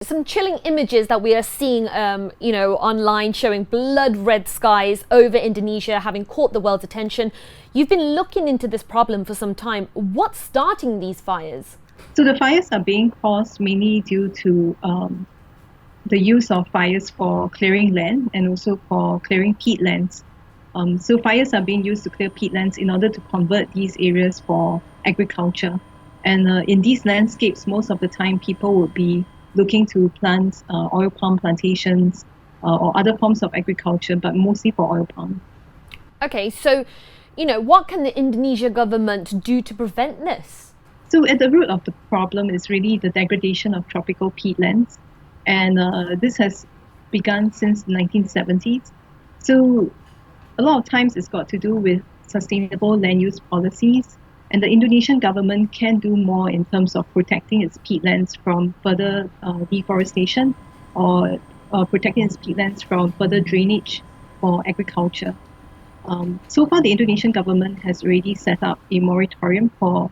Some chilling images that we are seeing, online showing blood red skies over Indonesia, having caught the world's attention. You've been looking into this problem for some time. What's starting these fires? So the fires are being caused mainly due to the use of fires for clearing land and also for clearing peatlands. So fires are being used to clear peatlands in order to convert these areas for agriculture. And in these landscapes, most of the time, people would be looking to plant oil palm plantations or other forms of agriculture, but mostly for oil palm. Okay, so, what can the Indonesia government do to prevent this? So at the root of the problem is really the degradation of tropical peatlands. And this has begun since the 1970s. So a lot of times it's got to do with sustainable land use policies. And the Indonesian government can do more in terms of protecting its peatlands from further deforestation or protecting its peatlands from further drainage for agriculture. So far, the Indonesian government has already set up a moratorium for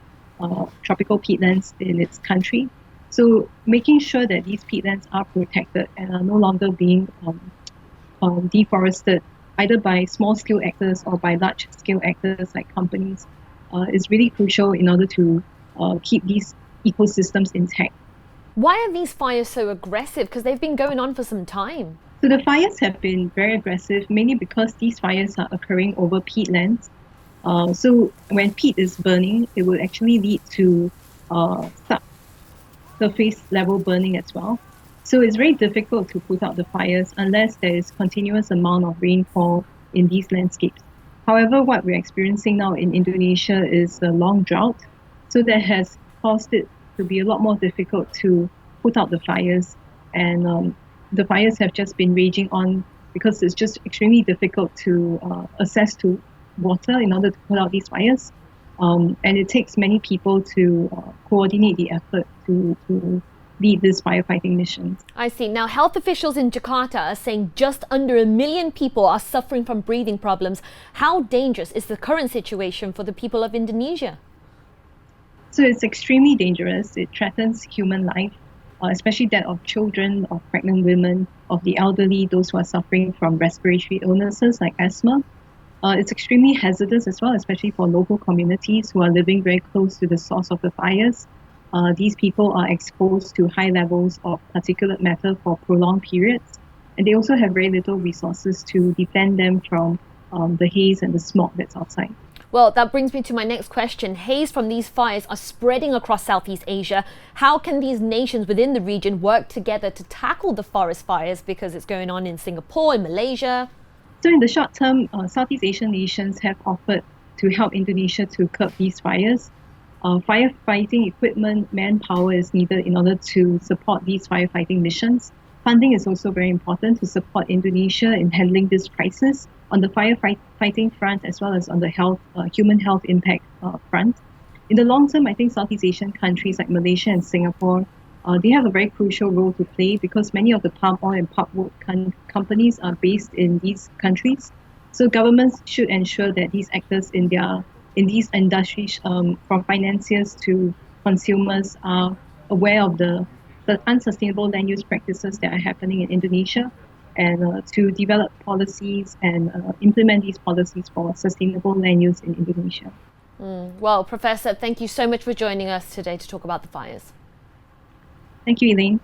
tropical peatlands in its country. So making sure that these peatlands are protected and are no longer being deforested, either by small-scale actors or by large-scale actors like companies, is really crucial in order to keep these ecosystems intact. Why are these fires so aggressive? Because they've been going on for some time. So the fires have been very aggressive, mainly because these fires are occurring over peatlands. So when peat is burning, it will actually lead to surface level burning as well. So it's very difficult to put out the fires unless there is continuous amount of rainfall in these landscapes. However, what we're experiencing now in Indonesia is a long drought. So that has caused it to be a lot more difficult to put out the fires. And the fires have just been raging on because it's just extremely difficult to access to water in order to put out these fires. And it takes many people to coordinate the effort to lead this firefighting mission. I see. Now, health officials in Jakarta are saying just under 1 million people are suffering from breathing problems. How dangerous is the current situation for the people of Indonesia? So it's extremely dangerous. It threatens human life, especially that of children, of pregnant women, of the elderly, those who are suffering from respiratory illnesses like asthma. It's extremely hazardous as well, especially for local communities who are living very close to the source of the fires. These people are exposed to high levels of particulate matter for prolonged periods, and they also have very little resources to defend them from the haze and the smog that's outside. Well, that brings me to my next question. Haze from these fires are spreading across Southeast Asia. How can these nations within the region work together to tackle the forest fires? Because it's going on in Singapore, in Malaysia. So in the short term, Southeast Asian nations have offered to help Indonesia to curb these fires. Firefighting equipment, manpower is needed in order to support these firefighting missions. Funding is also very important to support Indonesia in handling this crisis on the firefighting front as well as on the human health impact front. In the long term, I think Southeast Asian countries like Malaysia and Singapore, they have a very crucial role to play because many of the palm oil and pulpwood companies are based in these countries. So governments should ensure that these actors in these industries, from financiers to consumers, are aware of the unsustainable land use practices that are happening in Indonesia and to develop policies and implement these policies for sustainable land use in Indonesia. Well, Professor, thank you so much for joining us today to talk about the fires. Thank you, Elaine.